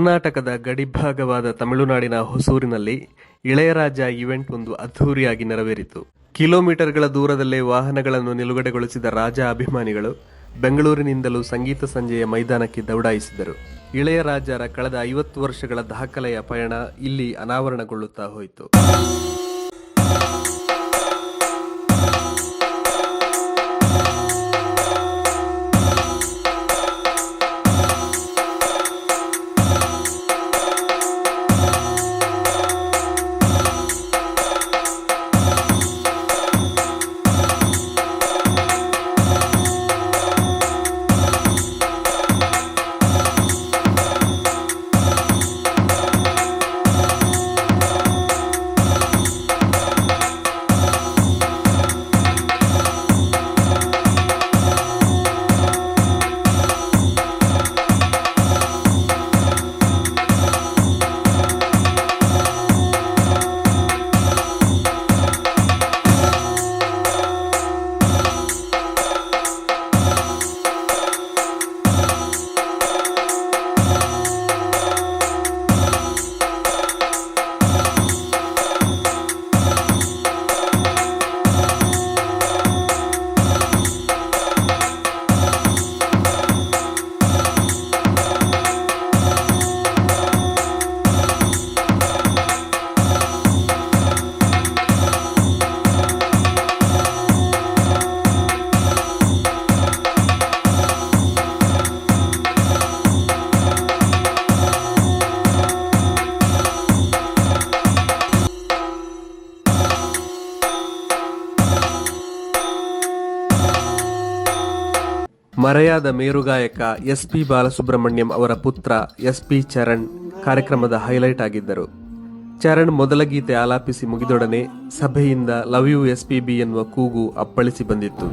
ಕರ್ನಾಟಕದ ಗಡಿಭಾಗವಾದ ತಮಿಳುನಾಡಿನ ಹೊಸೂರಿನಲ್ಲಿ ಇಳೆಯರಾಜ ಈವೆಂಟ್ ಒಂದು ಅದ್ಧೂರಿಯಾಗಿ ನೆರವೇರಿತು. ಕಿಲೋಮೀಟರ್ಗಳ ದೂರದಲ್ಲೇ ವಾಹನಗಳನ್ನು ನಿಲುಗಡೆಗೊಳಿಸಿದ ರಾಜ ಅಭಿಮಾನಿಗಳು ಬೆಂಗಳೂರಿನಿಂದಲೂ ಸಂಗೀತ ಸಂಜೆಯ ಮೈದಾನಕ್ಕೆ ದೌಡಾಯಿಸಿದರು. ಇಳೆಯರಾಜರ ಕಳೆದ 50 ವರ್ಷಗಳ ದಾಖಲೆಯ ಪಯಣ ಇಲ್ಲಿ ಅನಾವರಣಗೊಳ್ಳುತ್ತಾ ಹೋಯಿತು. ಮರೆಯಾದ ಮೇರುಗಾಯಕ ಎಸ್.ಪಿ. ಬಾಲಸುಬ್ರಹ್ಮಣ್ಯಂ ಅವರ ಪುತ್ರ ಎಸ್.ಪಿ. ಚರಣ್ ಕಾರ್ಯಕ್ರಮದ ಹೈಲೈಟ್ ಆಗಿದ್ದರು. ಚರಣ್ ಮೊದಲ ಗೀತೆ ಆಲಾಪಿಸಿ ಮುಗಿದೊಡನೆ ಸಭೆಯಿಂದ ಲವ್ ಯು ಎಸ್.ಪಿ.ಬಿ ಎನ್ನುವ ಕೂಗು ಅಪ್ಪಳಿಸಿ ಬಂದಿತ್ತು.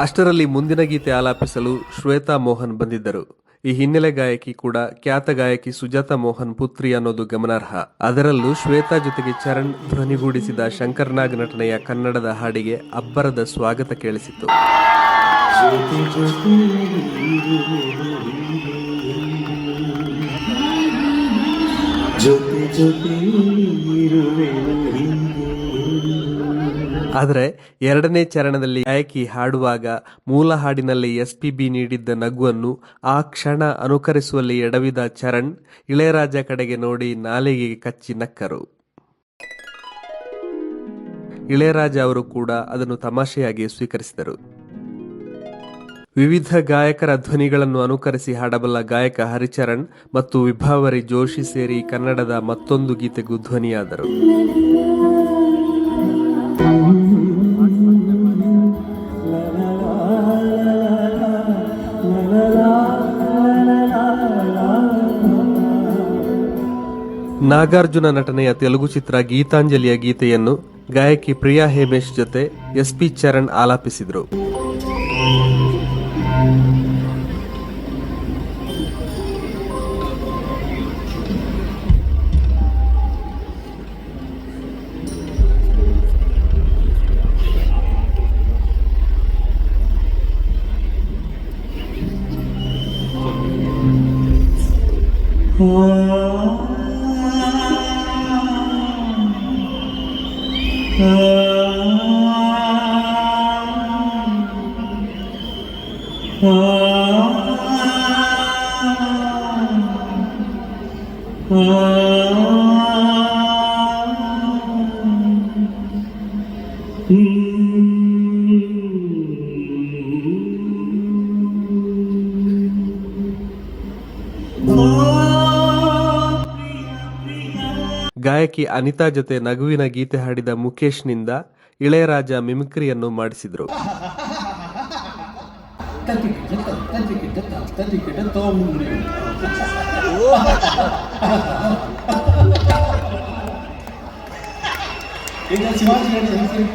ಅಷ್ಟರಲ್ಲಿ ಮುಂದಿನ ಗೀತೆ ಆಲಾಪಿಸಲು ಶ್ವೇತಾ ಮೋಹನ್ ಬಂದಿದ್ದರು. ಈ ಹಿನ್ನೆಲೆ ಗಾಯಕಿ ಕೂಡ ಖ್ಯಾತ ಗಾಯಕಿ ಸುಜಾತಾ ಮೋಹನ್ ಪುತ್ರಿ ಅನ್ನೋದು ಗಮನಾರ್ಹ. ಅದರಲ್ಲೂ ಶ್ವೇತಾ ಜೊತೆಗೆ ಚರಣ್ ಧ್ವನಿಗೂಡಿಸಿದ ಶಂಕರ್ನಾಗ್ ನಟನೆಯ ಕನ್ನಡದ ಹಾಡಿಗೆ ಅಬ್ಬರದ ಸ್ವಾಗತ ಕೇಳಿಸಿತು. ಆದರೆ ಎರಡನೇ ಚರಣದಲ್ಲಿ ಗಾಯಕಿ ಹಾಡುವಾಗ ಮೂಲ ಹಾಡಿನಲ್ಲಿ ಎಸ್.ಪಿ.ಬಿ ನೀಡಿದ್ದ ನಗುವನ್ನು ಆ ಕ್ಷಣ ಅನುಕರಿಸುವಲ್ಲಿ ಎಡವಿದ ಚರಣ್ ಇಳೆಯರಾಜ ಕಡೆಗೆ ನೋಡಿ ನಾಲಿಗೆ ಕಚ್ಚಿ ನಕ್ಕರು. ಇಳೆಯರಾಜ ಅವರು ಕೂಡ ಅದನ್ನು ತಮಾಷೆಯಾಗಿ ಸ್ವೀಕರಿಸಿದರು. ವಿವಿಧ ಗಾಯಕರ ಧ್ವನಿಗಳನ್ನು ಅನುಕರಿಸಿ ಹಾಡಬಲ್ಲ ಗಾಯಕ ಹರಿಚರಣ್ ಮತ್ತು ವಿಭಾವರಿ ಜೋಶಿ ಸೇರಿ ಕನ್ನಡದ ಮತ್ತೊಂದು ಗೀತೆಗೂ ಧ್ವನಿಯಾದರು. ನಾಗಾರ್ಜುನ ನಟನೆಯ ತೆಲುಗು ಚಿತ್ರ ಗೀತಾಂಜಲಿಯ ಗೀತೆಯನ್ನು ಗಾಯಕಿ ಪ್ರಿಯಾ ಹೇಮೇಶ್ ಜೊತೆ ಎಸ್.ಪಿ. ಚರಣ್ ಆಲಾಪಿಸಿದರು. ಗಾಯಕಿ ಅನಿತಾ ಜೊತೆ ನಗುವಿನ ಗೀತೆ ಹಾಡಿದ ಮುಖೇಶ್ನಿಂದ ಇಳೆಯರಾಜ ಮಿಮಿಕ್ರಿಯನ್ನು ಮಾಡಿಸಿದರು. ಈಗ ಶಿವಾಜಿ ಗಣೇಶನ್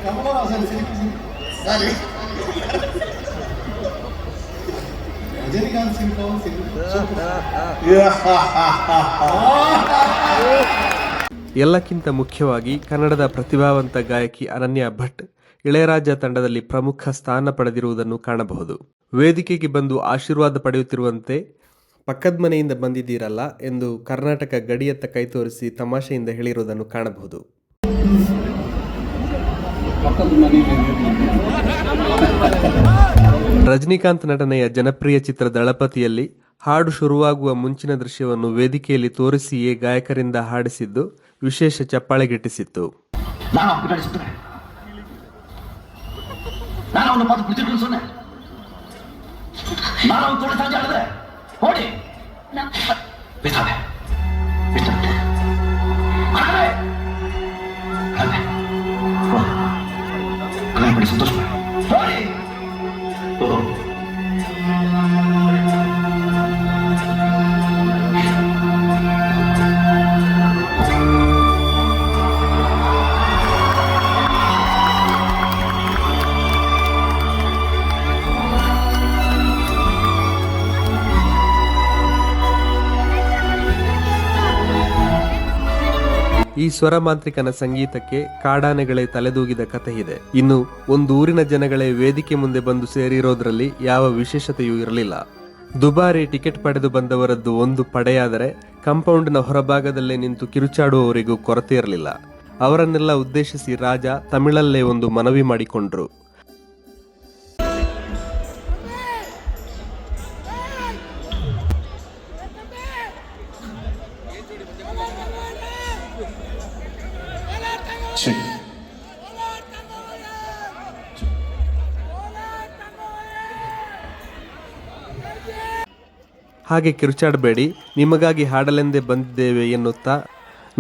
ಕಮಲಹಾಸನ್ ಸರಿ ರಜನಿಕಾಂತ್ ಎಲ್ಲಕ್ಕಿಂತ ಮುಖ್ಯವಾಗಿ ಕನ್ನಡದ ಪ್ರತಿಭಾವಂತ ಗಾಯಕಿ ಅನನ್ಯಾ ಭಟ್ ಇಳೆಯರಾಜ ತಂಡದಲ್ಲಿ ಪ್ರಮುಖ ಸ್ಥಾನ ಪಡೆದಿರುವುದನ್ನು ಕಾಣಬಹುದು. ವೇದಿಕೆಗೆ ಬಂದು ಆಶೀರ್ವಾದ ಪಡೆಯುತ್ತಿರುವಂತೆ ಪಕ್ಕದ ಮನೆಯಿಂದ ಬಂದಿದ್ದೀರಲ್ಲ ಎಂದು ಕರ್ನಾಟಕ ಗಡಿಯತ್ತ ಕೈ ತೋರಿಸಿ ತಮಾಷೆಯಿಂದ ಹೇಳಿರುವುದನ್ನು ಕಾಣಬಹುದು. ರಜನಿಕಾಂತ್ ನಟನೆಯ ಜನಪ್ರಿಯ ಚಿತ್ರ ದಳಪತಿಯಲ್ಲಿ ಹಾಡು ಶುರುವಾಗುವ ಮುಂಚಿನ ದೃಶ್ಯವನ್ನು ವೇದಿಕೆಯಲ್ಲಿ ತೋರಿಸಿಯೇ ಗಾಯಕರಿಂದ ಹಾಡಿಸಿದ್ದು ವಿಶೇಷ ಚಪ್ಪಾಳೆಗೆಟ್ಟಿಸಿತ್ತು. ಈ ಸ್ವರ ಮಾಂತ್ರಿಕನ ಸಂಗೀತಕ್ಕೆ ಕಾಡಾನೆಗಳೇ ತಲೆದೂಗಿದ ಕಥೆ ಇದೆ. ಇನ್ನು ಒಂದು ಊರಿನ ಜನಗಳೇ ವೇದಿಕೆ ಮುಂದೆ ಬಂದು ಸೇರಿರೋದ್ರಲ್ಲಿ ಯಾವ ವಿಶೇಷತೆಯೂ ಇರಲಿಲ್ಲ. ದುಬಾರಿ ಟಿಕೆಟ್ ಪಡೆದು ಬಂದವರದ್ದು ಒಂದು ಪಡೆಯಾದರೆ ಕಾಂಪೌಂಡ್ನ ಹೊರಭಾಗದಲ್ಲೇ ನಿಂತು ಕಿರುಚಾಡುವವರಿಗೂ ಕೊರತೆ ಇರಲಿಲ್ಲ. ಅವರನ್ನೆಲ್ಲ ಉದ್ದೇಶಿಸಿ ರಾಜ ತಮಿಳಲ್ಲೇ ಒಂದು ಮನವಿ ಮಾಡಿಕೊಂಡ್ರು. ಹಾಗೆ ಕಿರುಚಾಡಬೇಡಿ, ನಿಮಗಾಗಿ ಹಾಡಲೆಂದೇ ಬಂದಿದ್ದೇವೆ ಎನ್ನುತ್ತಾ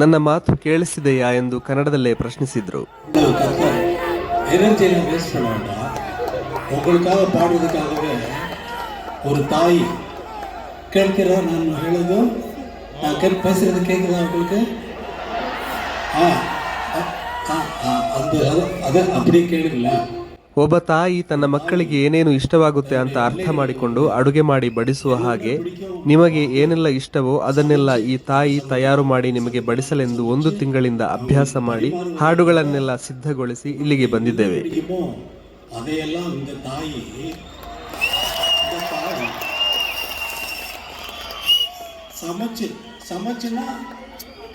ನನ್ನ ಮಾತು ಕೇಳಿಸಿದೆಯಾ ಎಂದು ಕನ್ನಡದಲ್ಲೇ ಪ್ರಶ್ನಿಸಿದ್ರು. உங்களுக்காக பாடுறதுக்காகவே ஒரு தாய் கேட்கிறா. நான் ಹೇಳೋದು நான் பேசுறது கேட்குதா உங்களுக்கு? ಅದು அப்படி கேளுங்களா. ಒಬ್ಬ ತಾಯಿ ತನ್ನ ಮಕ್ಕಳಿಗೆ ಏನೇನು ಇಷ್ಟವಾಗುತ್ತೆ ಅಂತ ಅರ್ಥ ಮಾಡಿಕೊಂಡು ಅಡುಗೆ ಮಾಡಿ ಬಡಿಸುವ ಹಾಗೆ ನಿಮಗೆ ಏನೆಲ್ಲ ಇಷ್ಟವೋ ಅದನ್ನೆಲ್ಲ ಈ ತಾಯಿ ತಯಾರು ಮಾಡಿ ನಿಮಗೆ ಬಡಿಸಲೆಂದು 1 ತಿಂಗಳಿಂದ ಅಭ್ಯಾಸ ಮಾಡಿ ಹಾಡುಗಳನ್ನೆಲ್ಲ ಸಿದ್ಧಗೊಳಿಸಿ ಇಲ್ಲಿಗೆ ಬಂದಿದ್ದೇವೆ. அதையெல்லாம் இந்த தாய் சமைச்சுன்னா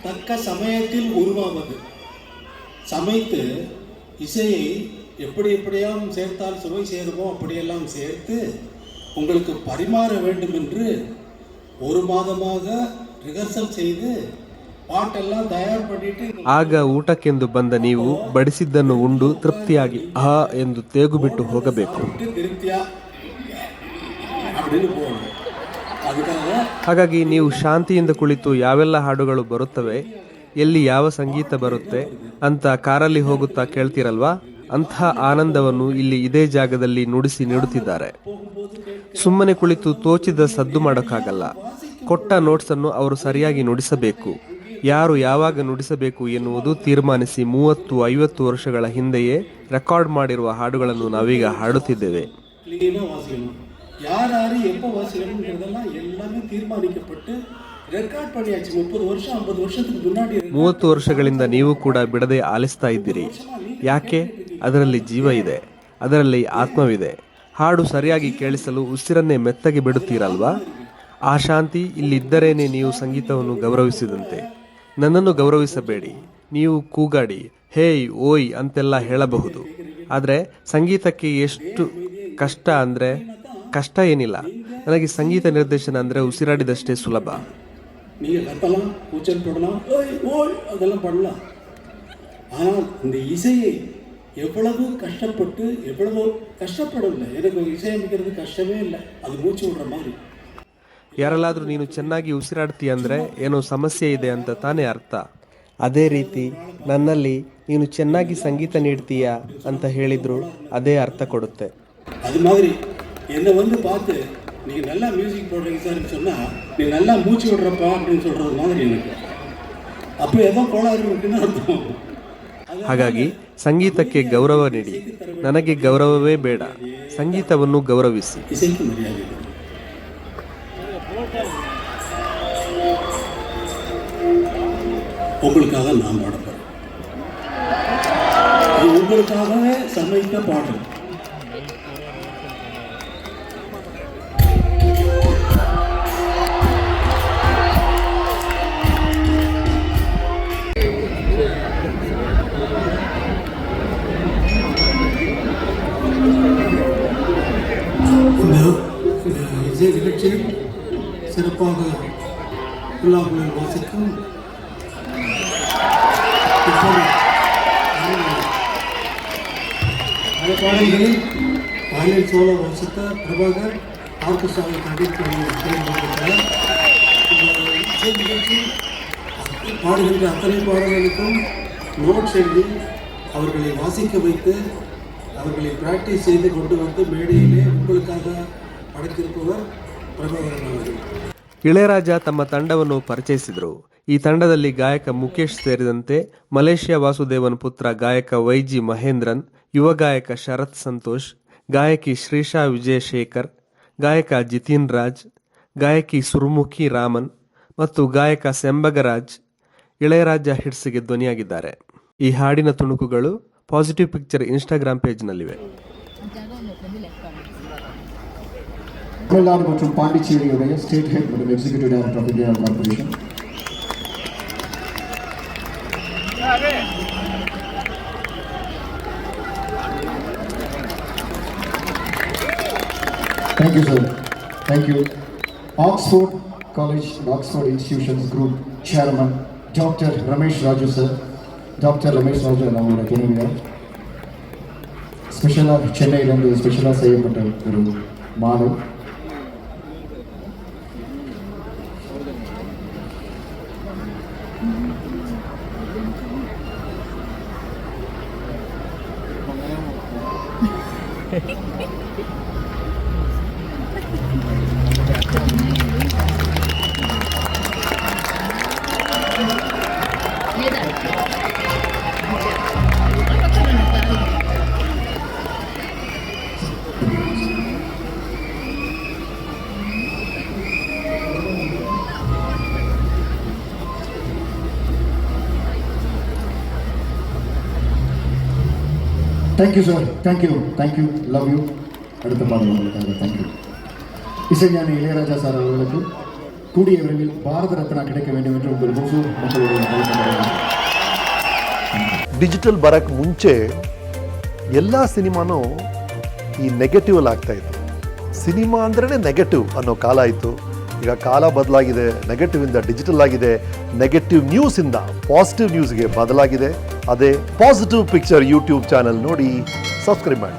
தக்க சமயத்தில் உருவாவது. சமைத்து இசையை எப்படியெல்லாம் சேர்த்தால் சுவை சேருமோ அப்படியெல்லாம் சேர்த்து உங்களுக்கு பரிமாற வேண்டும் என்று 1 மாதமாக ರಿಹರ್ಸಲ್ செய்து ಪಾಟೆல்லாம் ತಯಾರು பண்ணிட்டு ಆಗ ಊಟಕ್ಕೆಂದು ಬಂದ ನೀವು ಬಡಿಸಿದ್ದನ್ನು ಉಂಡು ತೃಪ್ತಿಯಾಗಿ ಆ ಎಂದು ತೇಗು ಬಿಟ್ಟು ಹೋಗಬೇಕು. ಹಾಗಾಗಿ ನೀವು ಶಾಂತಿಯಿಂದ ಕುಳಿತು ಯಾವೆಲ್ಲ ಹಾಡುಗಳು ಬರುತ್ತವೆ, ಎಲ್ಲಿ ಯಾವ ಸಂಗೀತ ಬರುತ್ತೆ ಅಂತ ಕಾರಲ್ಲಿ ಹೋಗುತ್ತಾ ಕೇಳ್ತಿರಲ್ವಾ, ಅಂಥ ಆನಂದವನ್ನು ಇಲ್ಲಿ ಇದೇ ಜಾಗದಲ್ಲಿ ನುಡಿಸಿ ನೀಡುತ್ತಿದ್ದಾರೆ. ಸುಮ್ಮನೆ ಕುಳಿತು ತೋಚಿದ ಸದ್ದು ಮಾಡೋಕ್ಕಾಗಲ್ಲ. ಕೊಟ್ಟ ನೋಟ್ಸನ್ನು ಅವರು ಸರಿಯಾಗಿ ನುಡಿಸಬೇಕು. ಯಾರು ಯಾವಾಗ ನುಡಿಸಬೇಕು ಎನ್ನುವುದು ತೀರ್ಮಾನಿಸಿ 30-50 ವರ್ಷಗಳ ಹಿಂದೆಯೇ ರೆಕಾರ್ಡ್ ಮಾಡಿರುವ ಹಾಡುಗಳನ್ನು ನಾವೀಗ ಹಾಡುತ್ತಿದ್ದೇವೆ. யார் எப்போ வாசிக்கணும்ன்றதெல்லாம் எல்லாமே தீர்மானிக்கப்பட்டு ರೆಕಾರ್ಡ್ பண்ணியாச்சு. 30 ವರ್ಷ 50 ವರ್ಷಕ್ಕೆ ಮುನ್ನಾಡಿ 30 ವರ್ಷಗಳಿಂದ ನೀವು ಕೂಡ ಬಿಡದೆ ಆಲಿಸ್ತಾ ಇದ್ದೀರಿ. ಯಾಕೆ? ಅದರಲ್ಲಿ ಜೀವ ಇದೆ, ಅದರಲ್ಲಿ ಆತ್ಮವಿದೆ. ಹಾಡು ಸರಿಯಾಗಿ ಕೇಳಿಸಲು ಉಸಿರನ್ನೇ ಮೆತ್ತಗೆ ಬಿಡುತ್ತೀರಲ್ವಾ? ಆ ಶಾಂತಿ ಇಲ್ಲಿದ್ದರೇನೆ ನೀವು ಸಂಗೀತವನ್ನು ಗೌರವಿಸಿದಂತೆ. ನನ್ನನ್ನು ಗೌರವಿಸಬೇಡಿ, ನೀವು ಕೂಗಾಡಿ ಹೇಯ್ ಓಯ್ ಅಂತೆಲ್ಲ ಹೇಳಬಹುದು. ಆದರೆ ಸಂಗೀತಕ್ಕೆ ಎಷ್ಟು ಕಷ್ಟ ಅಂದರೆ ಕಷ್ಟ ಏನಿಲ್ಲ. ನನಗೆ ಸಂಗೀತ ನಿರ್ದೇಶನ ಅಂದರೆ ಉಸಿರಾಡಿದಷ್ಟೇ ಸುಲಭ. நீங்கள் கத்தலாம், கூச்சல் போடலாம், ஓய் ஓய் அதெல்லாம் பண்ணலாம். ஆனால் இந்த இசையை எவ்வளவு கஷ்டப்படவில்லை. எனக்கு இசையமைக்கிறது ಕಷ್ಟವೇ ಇಲ್ಲ. ಅದು ಮೂச்சு விடுற மாதிரி. ಯಾರಲ್ಲಾದ್ರೂ ನೀನು ಚೆನ್ನಾಗಿ ಉಸಿರಾಡ್ತೀಯ ಅಂದರೆ ಏನೋ ಸಮಸ್ಯೆ ಇದೆ ಅಂತ ತಾನೇ ಅರ್ಥ. ಅದೇ ರೀತಿ ನನ್ನಲ್ಲಿ ನೀನು ಚೆನ್ನಾಗಿ ಸಂಗೀತ ನೀಡ್ತೀಯಾ ಅಂತ ಹೇಳಿದ್ರು ಅದೇ ಅರ್ಥ ಕೊಡುತ್ತೆ. ಅದು மாதிரி என்னை வந்து பார்த்து நீங்கள் நல்லா மியூசிக் போடுறீங்க சார்னு சொன்னால் நீ நல்லா மூச்சு விடுறப்பா அப்படின்னு சொல்கிறது மாதிரி எனக்கு. அப்போ ஏதோ கோளாறு இருக்குன்னு அர்த்தம். ಹಾಗಾಗಿ ಸಂಗೀತಕ್ಕೆ ಗೌರವ ನೀಡಿ, ನನಗೆ ಗೌರವವೇ ಬೇಡ, ಸಂಗೀತವನ್ನು ಗೌರವಿಸಿ. இசைக்கு மரியாதை கொடு. உங்களுக்காக நான் பாட போகிறேன். இது உங்களுக்காகவே சமைத்த பாடல். இந்த இசை நிகழ்ச்சியில் சிறப்பாக புல்லாங்குழல் வாசிக்கும் பல பாடல்களில் வயலின் சோலோ வாசித்த பிரபாகர் ஆர்கெஸ்ட்ராவை கண்டிப்பாக இசை நிகழ்ச்சி பாடுகின்ற அத்தனை பாடல்களுக்கும் நோட்ஸ் எழுதி அவர்களை வாசிக்க வைத்து அவர்களை பிராக்டிஸ் செய்து கொண்டு வந்து மேடையிலே உங்களுக்காக படைத்திருப்பவர் பிரபாகரன் அவர்கள். ಇಳೆಯರಾಜ ತಮ್ಮ ತಂಡವನ್ನು ಪರಿಚಯಿಸಿದರು. ಈ ತಂಡದಲ್ಲಿ ಗಾಯಕ ಮುಖೇಶ್ ಸೇರಿದಂತೆ ಮಲೇಷ್ಯಾ ವಾಸುದೇವನ್ ಪುತ್ರ ಗಾಯಕ ವೈಜಿ ಮಹೇಂದ್ರನ್, ಯುವ ಗಾಯಕ ಶರತ್ ಸಂತೋಷ್, ಗಾಯಕಿ ಶ್ರೀಶಾ ವಿಜಯಶೇಖರ್, ಗಾಯಕ ಜಿತಿನ್ ರಾಜ್, ಗಾಯಕಿ ಸುರ್ಮುಖಿ ರಾಮನ್ ಮತ್ತು ಗಾಯಕ ಸೆಂಬಗರಾಜ್ ಇಳೆಯರಾಜ ಹಿಟ್ಸ್ಗೆ ಧ್ವನಿಯಾಗಿದ್ದಾರೆ. ಈ ಹಾಡಿನ ತುಣುಕುಗಳು ಪಾಸಿಟಿವ್ ಪಿಕ್ಚರ್ ಇನ್ಸ್ಟಾಗ್ರಾಮ್ ಪೇಜ್ನಲ್ಲಿವೆ. தமிழ்நாடு மற்றும் பாண்டிச்சேரியுடைய ஸ்டேட் ஹெட் மற்றும் executive director of India corporation. Thank you sir, thank you. Oxford college, Oxford institutions group chairman doctor Ramesh Raju sir. Doctor Ramesh Raju நம்மளோட துணைவியார். ஸ்பெஷலாக சென்னையிலேருந்து ஸ்பெஷலாக செய்யப்பட்ட ஒரு மாலை. Thank you sir, thank you, thank you, love you. அடுத்த பாடல் உங்களுக்காக. தேங்க்யூ. இசைஞானி இளையராஜா சார் அவர்களுக்கு கூடிய விரைவில் பாரத ரத்னா கிடைக்க வேண்டும் என்று உங்கள் மூசூர் மக்களுடைய ಡಿಜಿಟಲ್ ಬರಕ್ಕೆ ಮುಂಚೆ ಎಲ್ಲ ಸಿನಿಮಾನೂ ಈ ನೆಗೆಟಿವಲ್ಲಿ ಆಗ್ತಾಯಿತ್ತು. ಸಿನಿಮಾ ಅಂದ್ರೇ ನೆಗೆಟಿವ್ ಅನ್ನೋ ಕಾಲ ಇತ್ತು. ಈಗ ಕಾಲ ಬದಲಾಗಿದೆ, ನೆಗೆಟಿವಿಂದ ಡಿಜಿಟಲ್ ಆಗಿದೆ, ನೆಗೆಟಿವ್ ನ್ಯೂಸಿಂದ ಪಾಸಿಟಿವ್ ನ್ಯೂಸ್ಗೆ ಬದಲಾಗಿದೆ. ಅದೇ ಪಾಸಿಟಿವ್ ಪಿಕ್ಚರ್ ಯೂಟ್ಯೂಬ್ ಚಾನಲ್ ನೋಡಿ ಸಬ್ಸ್ಕ್ರೈಬ್ ಮಾಡಿ.